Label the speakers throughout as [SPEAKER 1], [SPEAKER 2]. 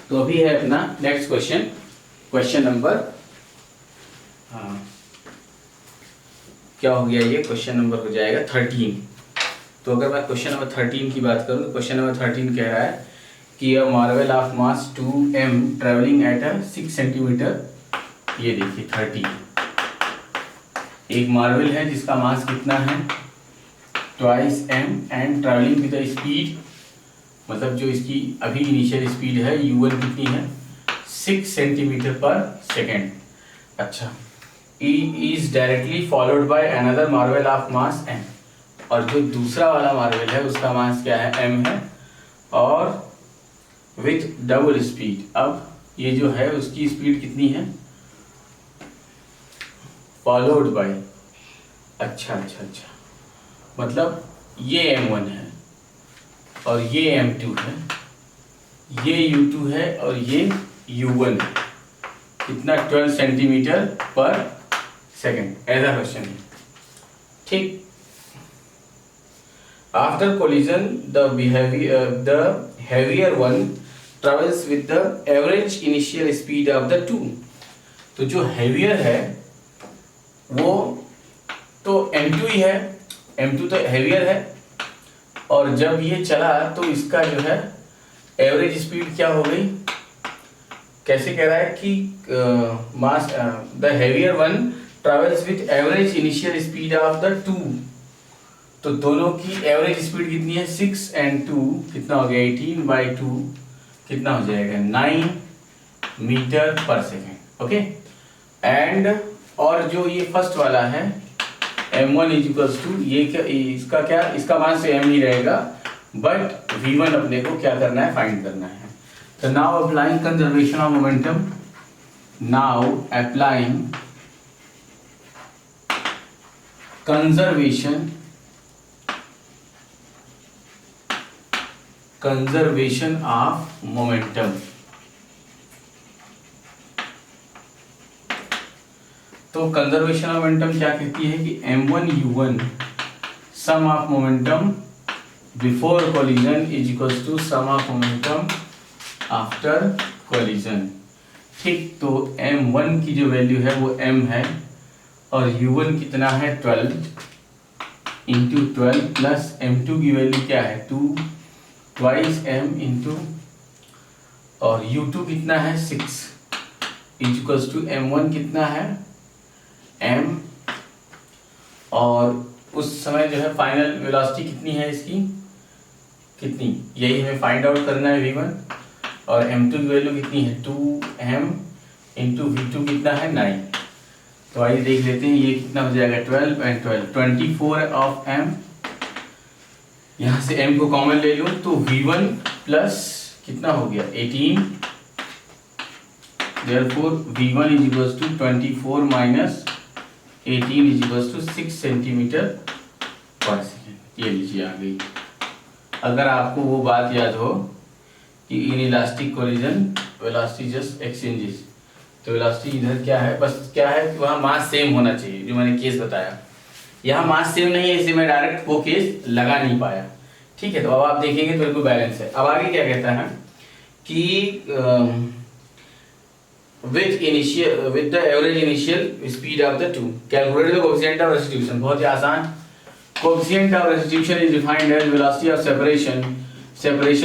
[SPEAKER 1] तो अभी है अपना नेक्स्ट क्वेश्चन, क्वेश्चन नंबर, हाँ क्या हो गया, ये क्वेश्चन नंबर हो जाएगा 13। तो अगर मैं क्वेश्चन नंबर 13 की बात करूँ तो क्वेश्चन नंबर 13 कह रहा है कि a marble of mass 2m travelling at a 6 centimetre. ये देखिए 30, एक मार्वल है जिसका मास कितना है, twice m and travelling with the speed, मतलब जो इसकी अभी इनिशियल स्पीड है u1 कितनी है, 6 सेंटीमीटर पर सेकेंड। अच्छा, E is directly followed by another Marvel of mass m, और जो दूसरा वाला मार्वल है उसका मास क्या है, m है, और विथ डबल स्पीड। अब ये जो है उसकी स्पीड कितनी है, फॉलोड बाय, अच्छा, मतलब ये m1 है और ये m2 है, ये u2 है और ये u1 है, कितना 12 सेंटीमीटर पर सेकेंड, ऐसा क्वेश्चन है। ठीक, after collision the heavier one travels with the average initial speed of the two. तो जो हैवियर है वो तो m2 ही है, m2 तो हैवियर है, और जब ये चला तो इसका जो है एवरेज स्पीड क्या हो गई, कैसे कह रहा है कि mass the heavier one travels with average initial speed of the two, तो दोनों की एवरेज स्पीड कितनी है, 6 एंड 2 कितना हो गया, 18/2 कितना हो जाएगा, 9 मीटर पर सेकेंड। ओके, एंड और जो ये फर्स्ट वाला है m1 इक्वल्स टू, ये क्या, इसका क्या, इसका मान सेम ही रहेगा, बट v1 अपने को क्या करना है, फाइंड करना है। तो now applying conservation of momentum, now applying conservation of momentum. तो कंजर्वेशन ऑफ मोमेंटम क्या कहती है कि m1 u1 sum of momentum before collision is equals to sum of momentum after collision. ठीक, तो m1 की जो वैल्यू है वो m है, और u1 कितना है, 12 इंटू 12 प्लस m2 की वैल्यू क्या है, 2 ट्वाइस m इंटू, और u2 कितना है, 6 इज इक्वल्स टू m1 कितना है, m, और उस समय जो है फाइनल वेलोसिटी कितनी है इसकी, कितनी, यही हमें फाइंड आउट करना है v1, और m2 की वैल्यू कितनी है, 2m इंटू v2 कितना है, 9। तो आइए देख लेते हैं ये कितना हो जाएगा, 12 एंड 12 24 ऑफ m, यहाँ से m को कॉमन ले लूँ तो v1 प्लस कितना हो गया, 18, therefore v1 is equals to 24 minus 18 is equals to 6 centimetre per second. ये लीजिए आ गई। अगर आपको वो बात याद हो कि in elastic collision velocity just exchanges, तो वेलोसिटी इधर क्या है, बस क्या है कि वहाँ मास सेम होना चाहिए, जो मैंने केस बताया। यहाँ मास सेम नहीं है, इसलिए मैं डायरेक्ट वो केस लगा नहीं पाया। ठीक है, तो अब आप देखेंगे तो बिल्कुल बैलेंस है। अब आगे क्या कहता है कि with the average initial speed of the two, calculate the coefficient of restitution। बहुत ही आसान, coefficient of restitution is defined as velocity of separation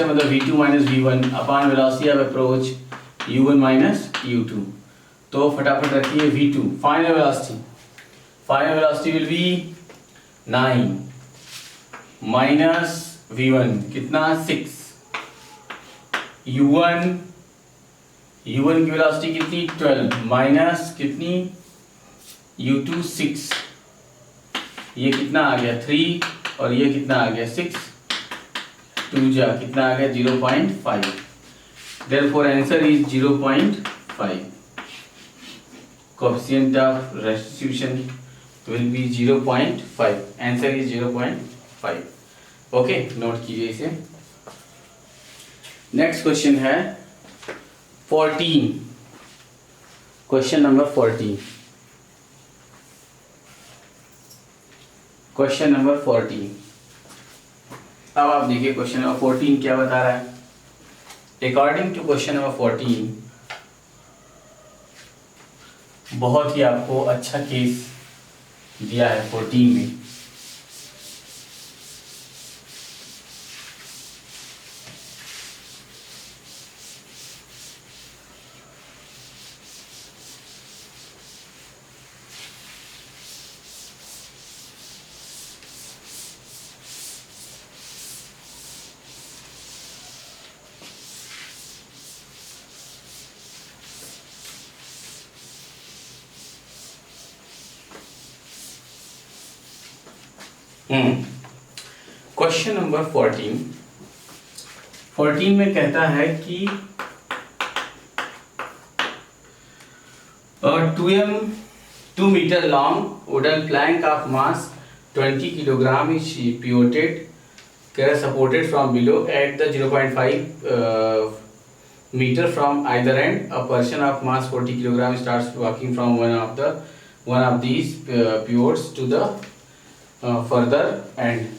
[SPEAKER 1] मतलब v2 minus v1 upon velocity of approach u1 minus u2। तो फटाफट रखिए v2, final velocity will be 9 minus v1 कितना, 6, u1 की velocity कितनी, 12 minus कितनी, u2 6, ये कितना आ गया 3, और ये कितना आ गया 6, 2 जा कितना आ गया 0.5, therefore answer is 0.5। Coefficient of restitution will be 0.5, answer is 0.5। Okay, note कीजिए इसे। नेक्स्ट क्वेश्चन है 14, क्वेश्चन नंबर 14, क्वेश्चन नंबर 14। अब आप देखिए क्वेश्चन नंबर 14 क्या बता रहा है। अकॉर्डिंग टू क्वेश्चन नंबर 14, बहुत ही आपको अच्छा केस दिया है 14 में। क्वेश्चन नंबर 14 में कहता है कि 2 meter long wooden plank of mass 20 kilogram is pivoted, supported from below at the 0.5 meter from either end. A person of mass 40 kilogram starts walking from one of these pivots to the further end.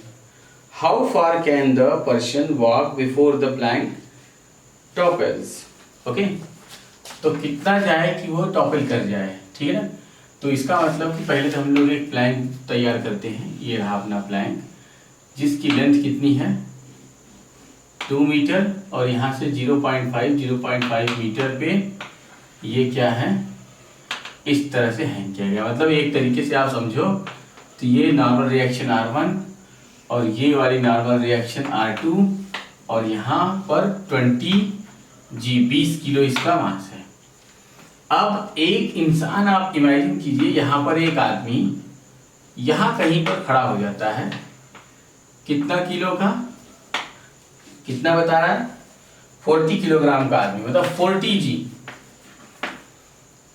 [SPEAKER 1] How far can the person walk before the plank topples? Okay, तो कितना जाए कि वो topple कर जाए, ठीक है ना। तो इसका मतलब कि पहले तो हम लोग एक प्लैंक तैयार करते हैं। ये रहा अपना प्लैंक, जिसकी लेंथ कितनी है 2 मीटर, और यहाँ से 0.5 मीटर पे ये क्या है, इस तरह से हैंग किया गया। मतलब एक तरीके से आप समझो तो ये नॉर्मल रिएक्शन R1 और ये वाली नॉर्मल रिएक्शन R2, और यहाँ पर 20 किलो इसका मास है। अब एक इंसान आप इमेजिन कीजिए, यहाँ पर एक आदमी यहाँ कहीं पर खड़ा हो जाता है, कितना किलो का, कितना बता रहा है 40 किलोग्राम का आदमी, मतलब 40G।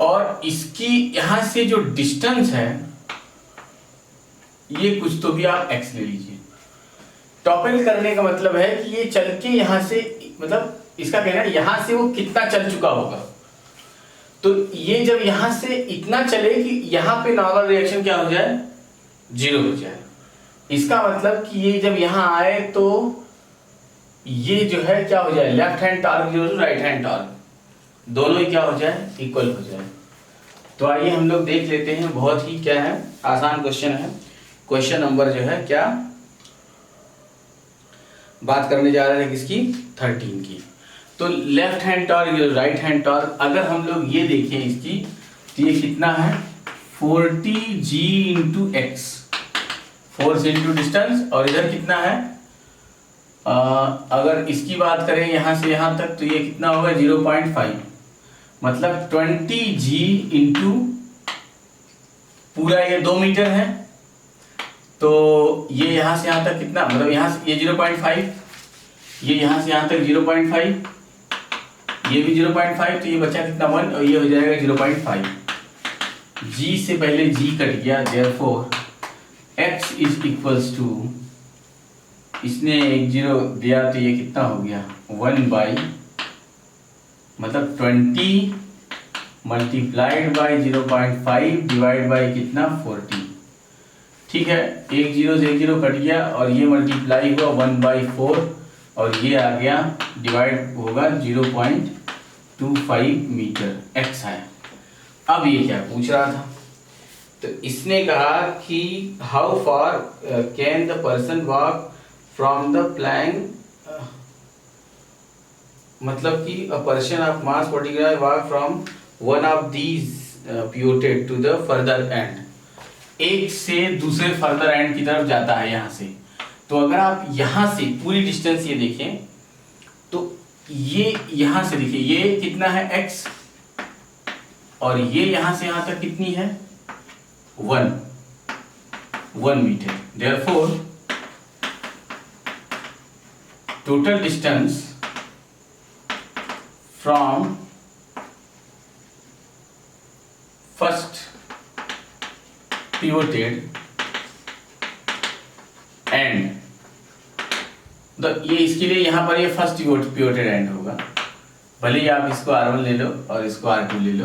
[SPEAKER 1] और इसकी यहाँ से जो डिस्टेंस है ये कुछ तो भी आप x ले लीजिए। टॉपल करने का मतलब है कि ये चल के यहाँ से, मतलब इसका कहना है यहाँ से वो कितना चल चुका होगा। तो ये जब यहाँ से इतना चले कि यहाँ पे नॉर्मल रिएक्शन क्या हो जाए, 0 हो जाए। इसका मतलब कि ये जब यहाँ आए तो ये जो है क्या हो जाए, लेफ्ट हैंड टॉर्क जो राइट हैंड टॉर्क, दोनों ही क्या हो जाए, इक्वल हो जाए। तो आइए हम लोग देख लेते हैं, बहुत ही क्या है, आसान क्वेश्चन है। क्वेश्चन नंबर जो है क्या बात करने जा रहे हैं, किसकी, 13 की। तो left hand torque right hand torque, अगर हम लोग ये देखें इसकी, तो ये कितना है 40G into x, force into distance, और इधर कितना है अगर इसकी बात करें यहाँ से यहाँ तक, तो ये कितना होगा 0.5, मतलब 20G इंटू पूरा ये 2 मीटर है। तो ये यहाँ से यहाँ तक कितना, मतलब यहाँ से ये 0.5, ये यहाँ से यहाँ तक 0.5, ये भी 0.5, तो ये बचा कितना 1, और ये हो जाएगा 0.5। G से पहले G कट गया, therefore x is equals to, इसने एक 0 दिया तो ये कितना हो गया 1 मतलब 20 मल्टीप्लाइड बाई 0.5 डिवाइड बाई कितना 40। ठीक है, एक 0 से एक 0 कट गया, और ये मल्टीप्लाई हुआ 1/4, और ये आ गया डिवाइड होगा 0.25 मीटर, x है। अब ये क्या पूछ रहा था, तो इसने कहा कि how far can the person walk from the plank, मतलब कि a person of mass 40 kilo walk from one of these pivoted to the further end, एक से दूसरे फर्दर एंड की तरफ जाता है यहाँ से। तो अगर आप यहाँ से पूरी डिस्टेंस ये देखें, तो ये यहाँ से देखिए ये कितना है x, और ये यहाँ से यहाँ तक कितनी है 1 metre. Therefore total distance from first pivoted end, तो ये इसके लिए यहाँ पर ये फर्स्ट पिवोटेड एंड होगा, भले ही आप इसको R1 ले लो और इसको R2 ले लो,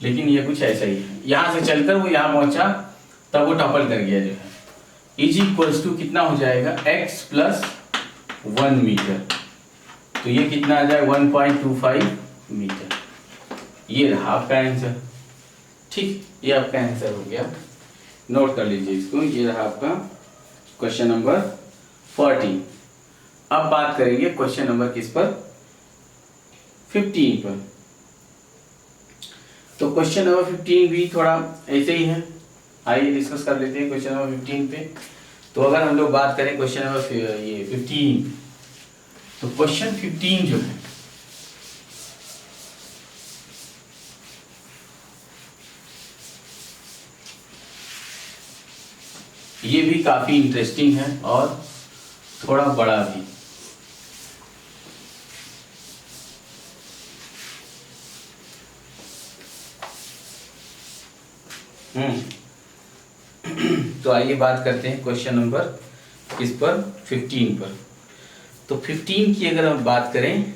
[SPEAKER 1] लेकिन ये कुछ ऐसा ही है। यहाँ से चलकर वो यहाँ पहुंचा, तब वो टॉपल कर गया जो है, इज इक्वल्स टू कितना हो जाएगा x प्लस 1 मीटर। तो ये कितना आ जाए 1.25 मीटर। ये रहा आपका आंसर। ठीक, ये आपका आंसर हो गया, नोट कर लीजिए इसको। ये रहा आपका क्वेश्चन नंबर 14। अब बात करेंगे क्वेश्चन नंबर किस पर, 15 पर। तो क्वेश्चन नंबर 15 भी थोड़ा ऐसे ही है, आइए डिस्कस कर लेते हैं क्वेश्चन नंबर 15 पे। तो अगर हम लोग बात करें क्वेश्चन नंबर ये 15, तो क्वेश्चन 15 जो है ये भी काफी इंटरेस्टिंग है और थोड़ा बड़ा भी। तो आइए बात करते हैं क्वेश्चन नंबर किस पर, 15 पर। तो 15 की अगर हम बात करें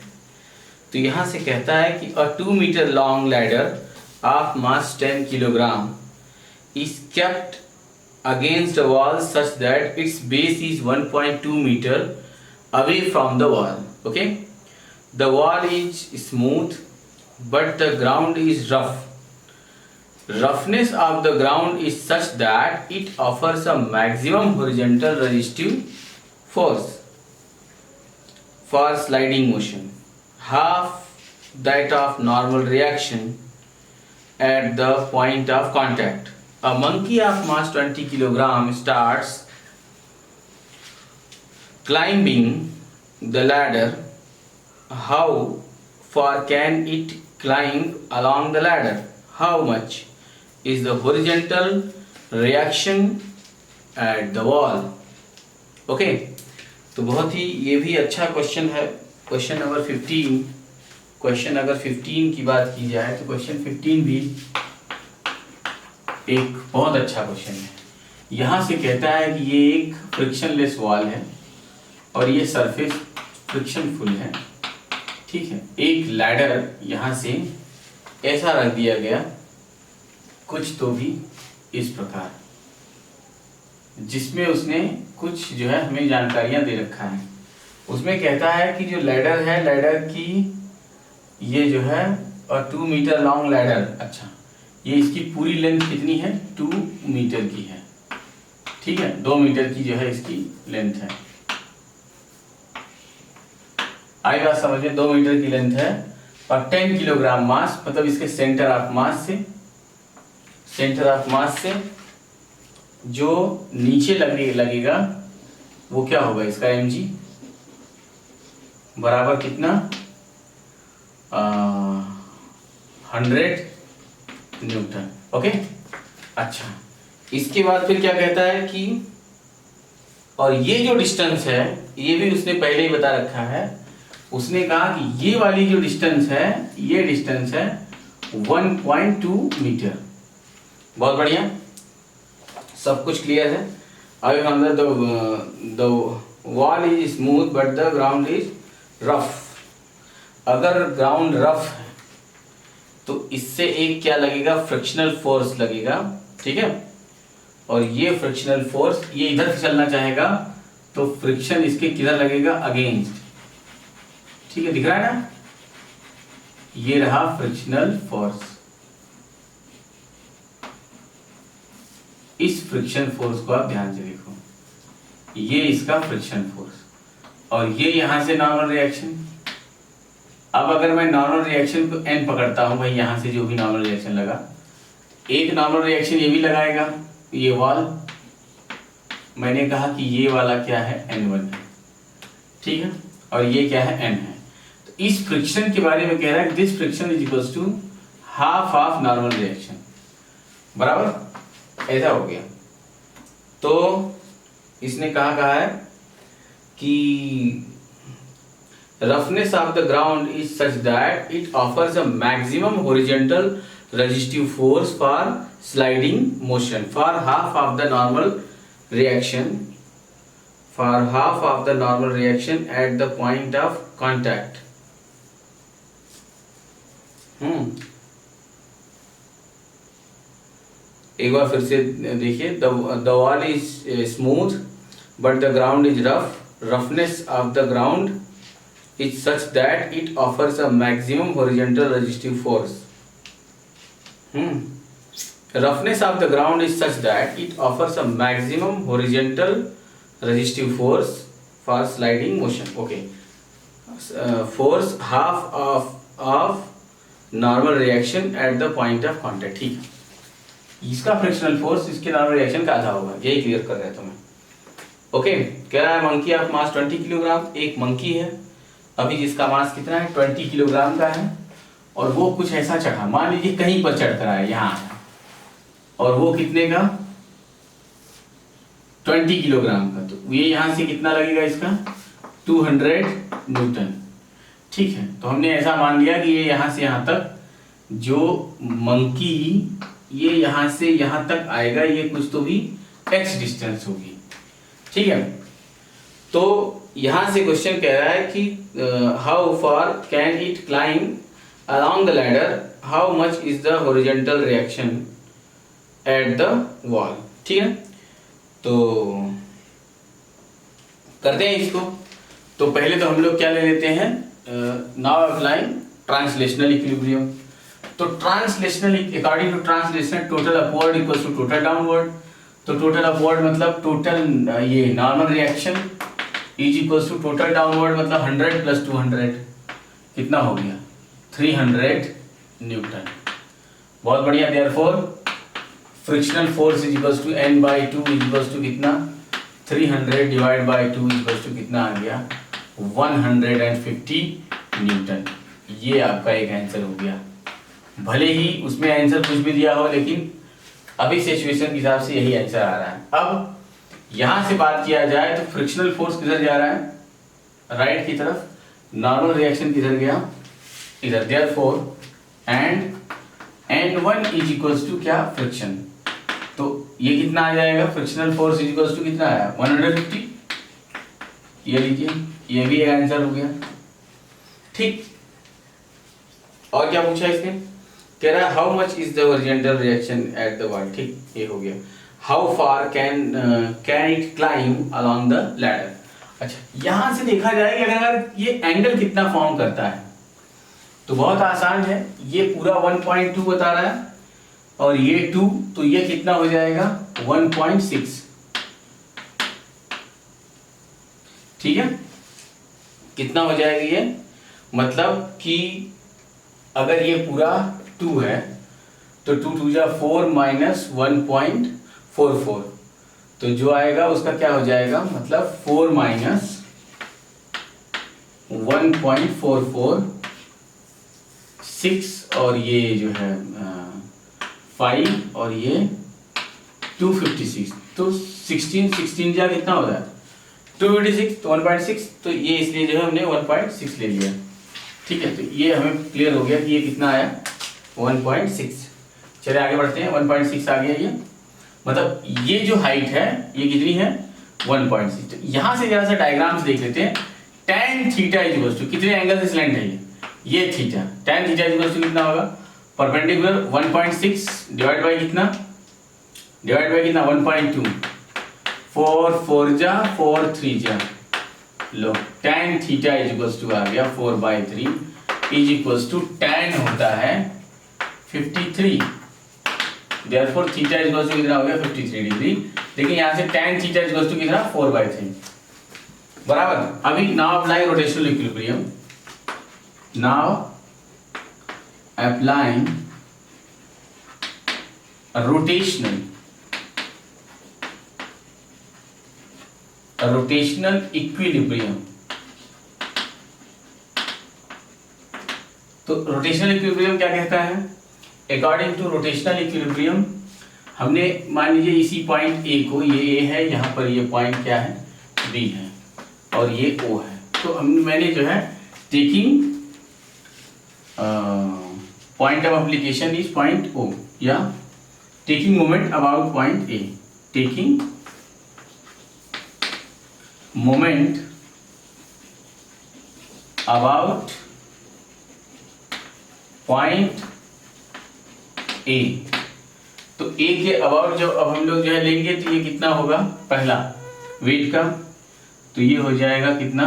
[SPEAKER 1] तो यहां से कहता है कि a 2 metre long ladder of mass 10 kilogram is kept against a wall such that its base is 1.2 meter away from the wall. Okay, the wall is smooth but the ground is rough. Roughness of the ground is such that it offers a maximum horizontal resistive force for sliding motion, half that of normal reaction at the point of contact. A monkey of mass 20 kilogram starts climbing the ladder. How far can it climb along the ladder? How much is the horizontal reaction at the wall? Okay, तो बहुत ही ये भी अच्छा question है, question number 15। Question अगर 15 की बात की जाए तो क्वेश्चन 15 भी एक बहुत अच्छा क्वेश्चन है। यहाँ से कहता है कि ये एक फ्रिक्शनलेस वॉल है और ये सरफेस फ्रिक्शन फुल है। ठीक है, एक लैडर यहाँ से ऐसा रख दिया गया कुछ तो भी इस प्रकार, जिसमें उसने कुछ जो है हमें जानकारियां दे रखा है। उसमें कहता है कि जो लैडर है, लैडर की ये जो है और 2 मीटर लॉन्ग लैडर, अच्छा ये इसकी पूरी लेंथ कितनी है, 2 मीटर की है। ठीक है, 2 मीटर की जो है इसकी लेंथ है। आई बात समझ में, 2 मीटर की लेंथ है और 10 किलोग्राम मास, मतलब इसके सेंटर ऑफ मास से जो नीचे लगेगा वो क्या होगा, इसका mg बराबर कितना, 100 न्यूटन। ओके, अच्छा इसके बाद फिर क्या कहता है कि और ये जो डिस्टेंस है ये भी उसने पहले ही बता रखा है। उसने कहा कि ये वाली जो डिस्टेंस है ये डिस्टेंस है 1.2 मीटर। बहुत बढ़िया, सब कुछ क्लियर है। अब हम the wall is smooth but the ground is rough. अगर ग्राउंड रफ है तो इससे एक क्या लगेगा, फ्रिक्शनल फोर्स लगेगा। ठीक है, और ये फ्रिक्शनल फोर्स ये इधर से चलना चाहेगा तो फ्रिक्शन इसके किधर लगेगा, अगेंस्ट। ठीक है, दिख रहा है ना, ये रहा फ्रिक्शनल फोर्स। इस फ्रिक्शन फोर्स को आप ध्यान से देखो, ये इसका फ्रिक्शन फोर्स और ये यहां से नॉर्मल रिएक्शन। अब अगर मैं नॉर्मल रिएक्शन को n पकड़ता हूं भाई, यहां से जो भी नॉर्मल रिएक्शन लगा, एक नॉर्मल रिएक्शन ये भी लगाएगा, ये वॉल, मैंने कहा कि ये वाला क्या है, n1 है। ठीक है, और ये क्या है, n है। तो इस फ्रिक्शन के बारे में कह रहा है this friction is equals to half of normal reaction, बराबर, ऐसा हो गया। तो इसने कहा है कि roughness of the ground is such that it offers a maximum horizontal resistive force for sliding motion for half of the normal reaction at the point of contact। एक बार फिर से देखिए, the wall is smooth but the ground is rough। roughness of the ground is such that it offers a maximum horizontal resistive force. Roughness of the ground is such that it offers a maximum horizontal resistive force for sliding motion. Okay. Force half of normal reaction at the point of contact. ठीक है, इसका frictional force इसके normal reaction का आधा होगा, यही clear कर रहे थे मैं. ओके, कह रहा है मंकी ऑफ मास 20 किलोग्राम. एक मंकी है अभी जिसका मास कितना है 20 किलोग्राम का है, और वो कुछ ऐसा चढ़ा, मान लीजिए कहीं पर चढ़ कर आया यहाँ आया, और वो कितने का 20 किलोग्राम का. तो ये यहाँ से कितना लगेगा इसका 200 न्यूटन. ठीक है, तो हमने ऐसा मान लिया कि ये यहाँ से यहाँ तक जो मंकी ये यहाँ से यहाँ तक आएगा, ये कुछ तो भी x डिस्टेंस होगी. ठीक है, तो यहाँ से क्वेश्चन कह रहा है कि how far can it climb along the ladder, how much is the horizontal reaction at the wall. ठीक है, तो करते हैं इसको. तो पहले तो हम लोग क्या ले लेते हैं, नाउ अप्लाइंग ट्रांसलेशनल इक्विलिब्रियम. तो translational, according to translational total upward equals to total downward. तो टोटल अपवर्ड मतलब टोटल ये normal reaction is equals to total downward मतलब 100 प्लस 200 कितना हो गया 300 न्यूटन. बहुत बढ़िया. Therefore frictional force is equals to n/2 is equals to कितना 300 divide by 2 is equals to कितना आ गया 150 न्यूटन. ये आपका एक आंसर हो गया. भले ही उसमें आंसर कुछ भी दिया हो, लेकिन अभी सिचुएशन के हिसाब से यही आंसर आ रहा है. अब यहां से बात किया जाए तो फ्रिक्शनल फोर्स किधर जा रहा है, राइट की तरफ. नॉर्मल रिएक्शन किधर गया, इधर. Therefore and n1 is equals to क्या फ्रिक्शन. तो ये कितना आ जाएगा, frictional force is equals to कितना आया 150. ये लीजिए, ये भी एक आंसर हो गया. ठीक, और क्या पूछा इसने, कह रहा है how much is the horizontal reaction at the wall. ठीक, ये हो गया. How far can it climb along the ladder. अच्छा, यहां से देखा जाए कि अगर ये एंगल कितना फॉर्म करता है, तो बहुत आसान है. ये पूरा 1.2 बता रहा है और ये 2, तो ये कितना हो जाएगा 1.6. ठीक है, कितना हो जाएगा ये, मतलब कि अगर ये पूरा 2 है तो 2 2 जा 4 माइनस 1.44, तो जो आएगा उसका क्या हो जाएगा, मतलब 4 माइनस 1.44 6 और ये जो है 5 और ये 256, तो 16 जा कितना हो रहा है 256, तो 1.6. तो ये इसलिए जो है हमने 1.6 ले लिया. ठीक है, तो ये हमें क्लियर हो गया कि ये कितना आया 1.6. चलिए आगे बढ़ते हैं. 1.6 आ गया ये, मतलब ये जो हाइट है ये कितनी है 1.6. तो यहाँ से जरा सा डायग्राम्स देख लेते हैं. tan theta is equals to कितने एंगल से स्लैंट है ये theta. tan theta is equals to कितना होगा, परपेंडिकुलर 1.6 डिवाइड बाय कितना 1.2. 4 4 जा 4 3 जा, लो tan theta is equals to आ गया 4/3 इज इक्वल्स टू tan होता है 53. Therefore theta is equals to कितना हो गया 53 डिग्री. लेकिन यहाँ से tan theta is equals to कितना 4/3 बराबर. अभी now applying rotational equilibrium. Now applying rotational equilibrium. तो रोटेशनल इक्विलिब्रियम क्या कहता है, अकॉर्डिंग टू रोटेशनल इक्विलिब्रियम हमने मान लीजिए इसी पॉइंट ए को, ये ए है, यहाँ पर ये पॉइंट क्या है बी है और ये ओ है. तो मैंने जो है taking point of application is point O, या taking moment about point A, taking moment about point A. तो ए के अबाउट जब अब हम लोग जो है लेंगे तो ये कितना होगा, पहला वेट का, तो ये हो जाएगा कितना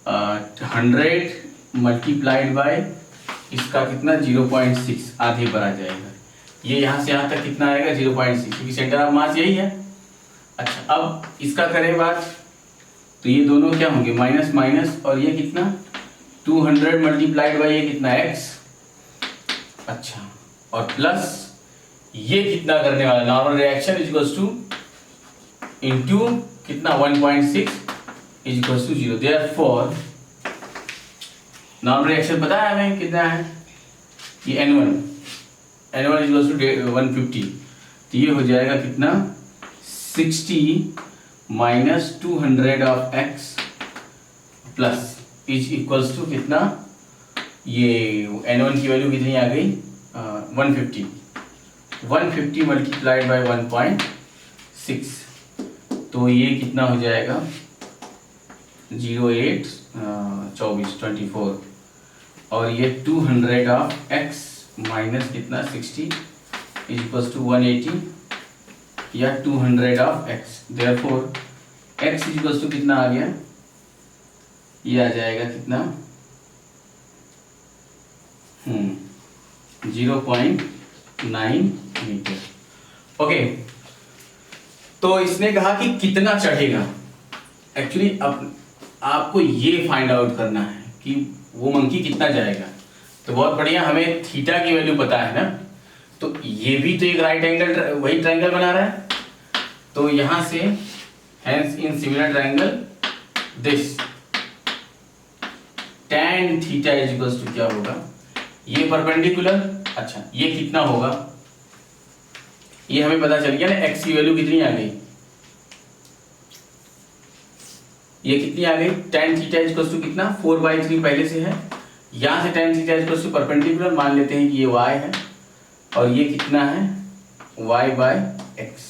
[SPEAKER 1] 100 मल्टीप्लाइड बाय इसका कितना 0.6 आधे पर आ जाएगा। ये यहाँ से यहाँ तक कितना आएगा 0.6, क्योंकि सेंटर ऑफ मास यही है। अच्छा अब इसका करें बात तो ये दोनों क्या होंगे माइनस माइनस, और ये कितना 200 मल्टीप्लाइड बाय ये कितना x। अच्छा और प्लस ये कितना करने वाला normal reaction is equals to into कितना 1.6 is equals to 0। Therefore normal reaction पता है हमें कितना है, ये N1 इज इक्वल्स टू 150, तो ये हो जाएगा कितना 60 minus 200 of x plus is equals to कितना, ये N1 की वैल्यू कितनी आ गई 150 मल्टीप्लाइड बाय 1.6, तो ये कितना हो जाएगा 08 24 और ये 200 ऑफ x माइनस कितना 60 इज इक्वल्स टू 180 या 200 of x। Therefore x is equals to कितना आ गया, ये आ जाएगा कितना 0.9 मीटर। ओके तो इसने कहा कि कितना चढ़ेगा। एक्चुअली अब आपको ये फाइंड आउट करना है कि वो मंकी कितना जाएगा। तो बहुत बढ़िया, हमें थीटा की वैल्यू पता है ना, तो ये भी तो एक राइट एंगल वही ट्रायंगल बना रहा है, तो यहां से hence in similar triangle this tan theta is equals to क्या होगा, ये परपेंडिकुलर। अच्छा ये कितना होगा, ये हमें पता चल गया ना, x की वैल्यू कितनी आ गई, ये कितनी आ गई tan theta is equals to कितना 4/3 पहले से है। यहां से tan theta is equals to perpendicular मान लेते हैं कि ये y है और ये कितना है y/x,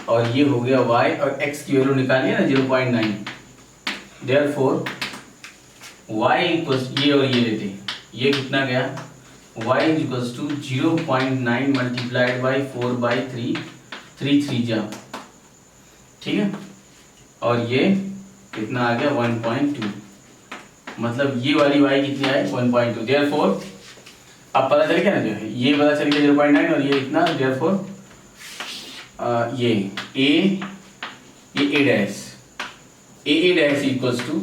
[SPEAKER 1] और ये हो गया y और x की वैल्यू निकालिए ना 0.9। देयरफॉर y इक्वल्स ये और ये लेते हैं, ये कितना गया y is equals to 0.9 multiplied by 4/3 3 जा, ठीक है, और ये कितना आ गया 1.2, मतलब ये वाली y कितनी आई 1.2। देयरफॉर अब पता चल गया ना, जो है ये पता चल गया 0.9 और ये इतना। देयरफॉर ये a dash equals to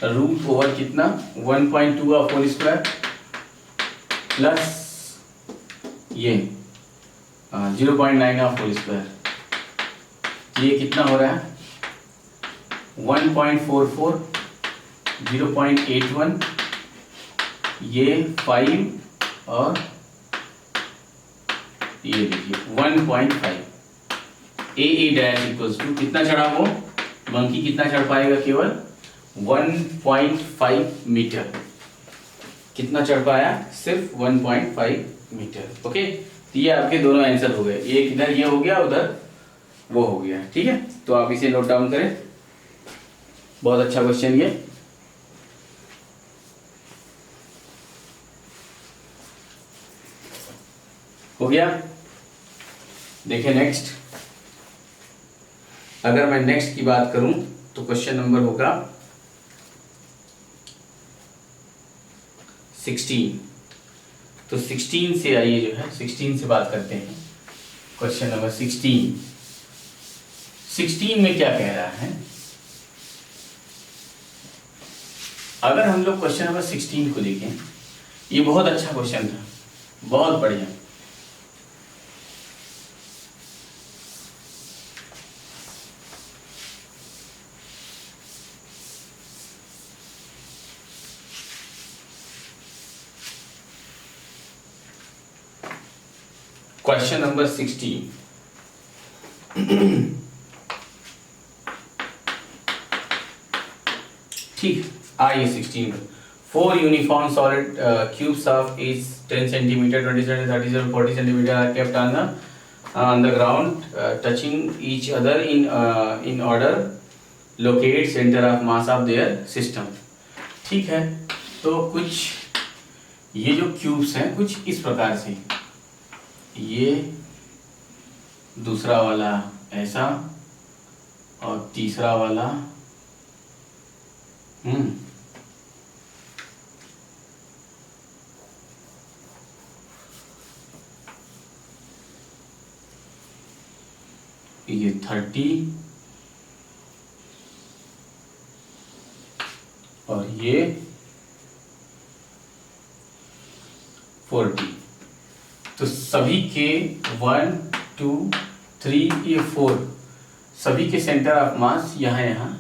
[SPEAKER 1] root over कितना 1.2 का होल स्क्वायर प्लस ये 0.9 का होल स्क्वायर, ये कितना हो रहा है 1.44 0.81 ये 5 और ये देखिए 1.5। ए डैश इक्वल्स टू कितना चढ़ा वो मंकी, कितना चढ़ पाएगा केवल 1.5 मीटर, कितना चढ़ पाया सिर्फ 1.5 मीटर। ओके तो ये आपके दोनों आंसर हो गए, एक इधर ये हो गया उधर वो हो गया, ठीक है। तो आप इसे नोट डाउन करें, बहुत अच्छा क्वेश्चन ये। हो गया, देखिए नेक्स्ट, अगर मैं नेक्स्ट की बात करूं तो क्वेश्चन नंबर होगा 16। तो 16 से आइए जो है 16 से बात करते हैं। क्वेश्चन नंबर 16 में क्या कह रहा है, अगर हम लोग क्वेश्चन नंबर 16 को देखें, ये बहुत अच्छा क्वेश्चन था, बहुत बढ़िया। क्वेश्चन नंबर 16 ठीक, आइए 16 4 uniform solid cubes of each 10 centimeter 20 cm 30 cm 40 cm are kept on the ground touching each other in order locate center of mass of their system। ठीक है, तो कुछ ये जो क्यूब्स हैं कुछ इस प्रकार से, ये दूसरा वाला ऐसा और तीसरा वाला ये 30 और ये 40। तो सभी के 1 2 3 ये 4 सभी के सेंटर ऑफ मास यहाँ हैं,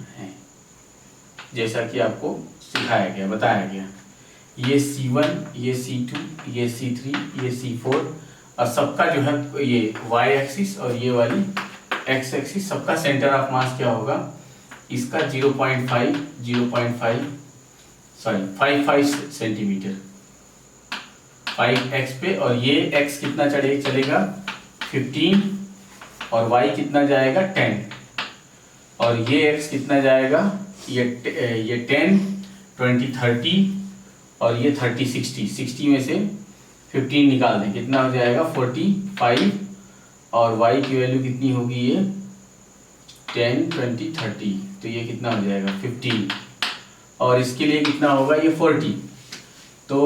[SPEAKER 1] जैसा कि आपको सिखाया गया, बताया गया। ये C1, ये C2, ये C3, ये C4 और सबका जो है ये y एक्सिस और ये वाली x एक्सिस, सबका सेंटर ऑफ मास क्या होगा, इसका 55 सेंटीमीटर 5x पे, और ये x कितना चलेगा 15 और y कितना जाएगा 10 और ये x कितना जाएगा, ये 10 20 30 और ये 30 60 में से 15 निकाल दें, कितना हो जाएगा 45 और y की वैल्यू कितनी होगी, ये 10 20 30, तो ये कितना हो जाएगा 15 और इसके लिए कितना होगा, ये 40। तो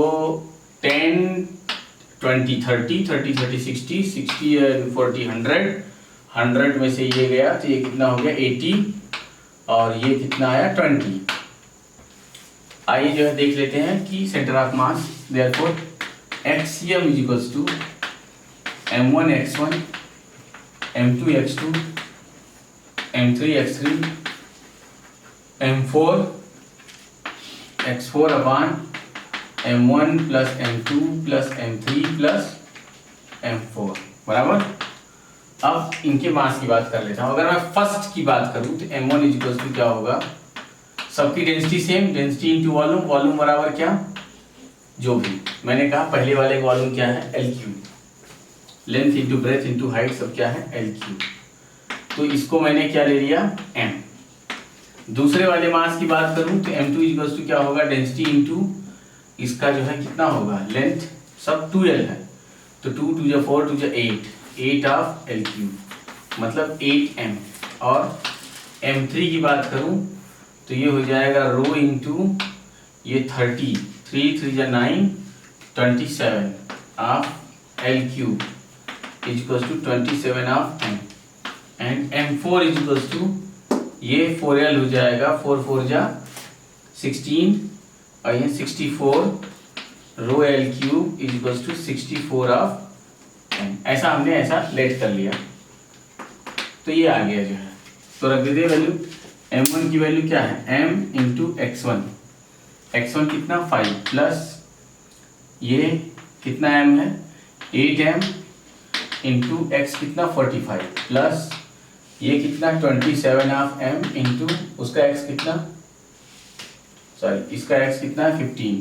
[SPEAKER 1] 10 20 30 30 30 60 60 एंड 40 100 में से ये गया, तो ये कितना हो गया 80 और ये कितना आया 20। आइए जो है देख लेते हैं कि सेंटर ऑफ मास, देयरफॉर एक्सियम is equals to m1 x1 m2 x2 m3 x3 m4 x4 upon m1 plus m2 plus m3 plus m4 बराबर। अब इनके मास की बात कर लेता हूँ। अगर मैं फर्स्ट की बात करूँ तो m1 इज इक्वल्स टू क्या होगा, सबकी density same, density into volume, volume बराबर क्या, जो भी मैंने कहा पहले वाले का वॉल्यूम क्या है L3, length into breadth into height सब क्या है L3, तो इसको मैंने क्या ले लिया m। दूसरे वाले मास की बात करूं तो m2 इक्वल्स टू क्या होगा, डेंसिटी इंटू इसका जो है कितना होगा लेंथ, सब 2l है तो 2 2 जा 4 2 जा 8 ऑफ L3 मतलब 8m। और m3 की बात करूं तो ये हो जाएगा रो इंटू ये 30 3 3 जा 9 27 of L3 is equals to 27 of m and m4 is equals to ये 4l हो जाएगा 4 4 जा 16 और ये 64 रो L3 is equals to 64 of m। ऐसा हमने ऐसा लेट कर लिया, तो ये आ गया जो है, तो रख देते वैल्यू। m1 की वैल्यू क्या है m इंटू x1, x1 कितना 5 प्लस ये कितना m है 8m इंटू x कितना 45 प्लस ये कितना 27 ऑफ m इंटू उसका x कितना, सॉरी इसका x कितना है 15,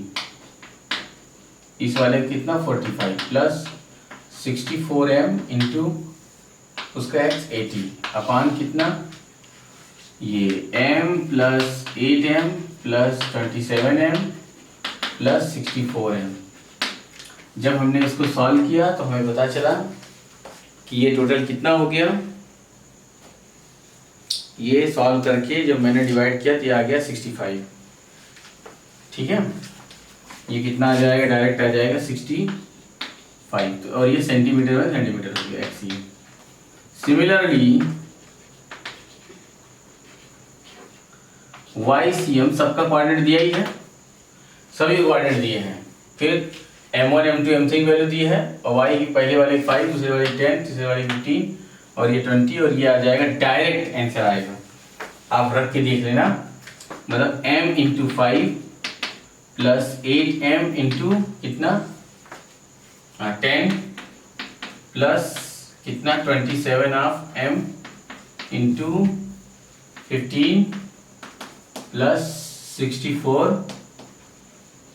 [SPEAKER 1] इस वाले कितना 45 प्लस 64m इंटू उसका x 80 अपान कितना ये m plus 8m plus 27m plus 64m। जब हमने इसको सॉल्व किया तो हमें पता चला कि ये टोटल कितना हो गया, ये सॉल्व करके जब मैंने डिवाइड किया तो ये आ गया 65। ठीक है, ये कितना आ जाएगा, डायरेक्ट आ जाएगा 65, तो और ये सेंटीमीटर में सेंटीमीटर हो गया एक्सियम। सिमिलरली YCM सबका कोऑर्डिनेट दिया ही है, सभी कोऑर्डिनेट दिए हैं, फिर m1 m2 m3 की वैल्यू दी है और y की पहले वाले 5 दूसरे वाले 10 तीसरे वाले 15 और ये 20 और ये आ जाएगा, डायरेक्ट आंसर आएगा। आप रख के देख लेना, मतलब m into 5 plus 8m into कितना 10 प्लस कितना 27 of m into 15 plus 64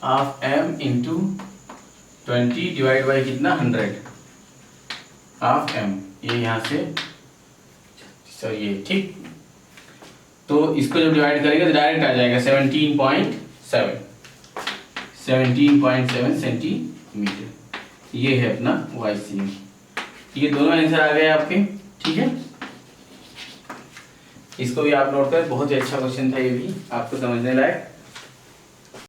[SPEAKER 1] of m into 20 divide by कितना 100 ऑफ m, ये यहाँ से सर ये ठीक। तो इसको जब डिवाइड करेंगे तो डायरेक्ट आ जाएगा 17.7 सेंटीमीटर। ये है अपना YCM। ये दोनों आंसर आ गए आपके, ठीक है। इसको भी आप नोट करें, बहुत ही अच्छा क्वेश्चन था, ये भी आपको समझने लायक।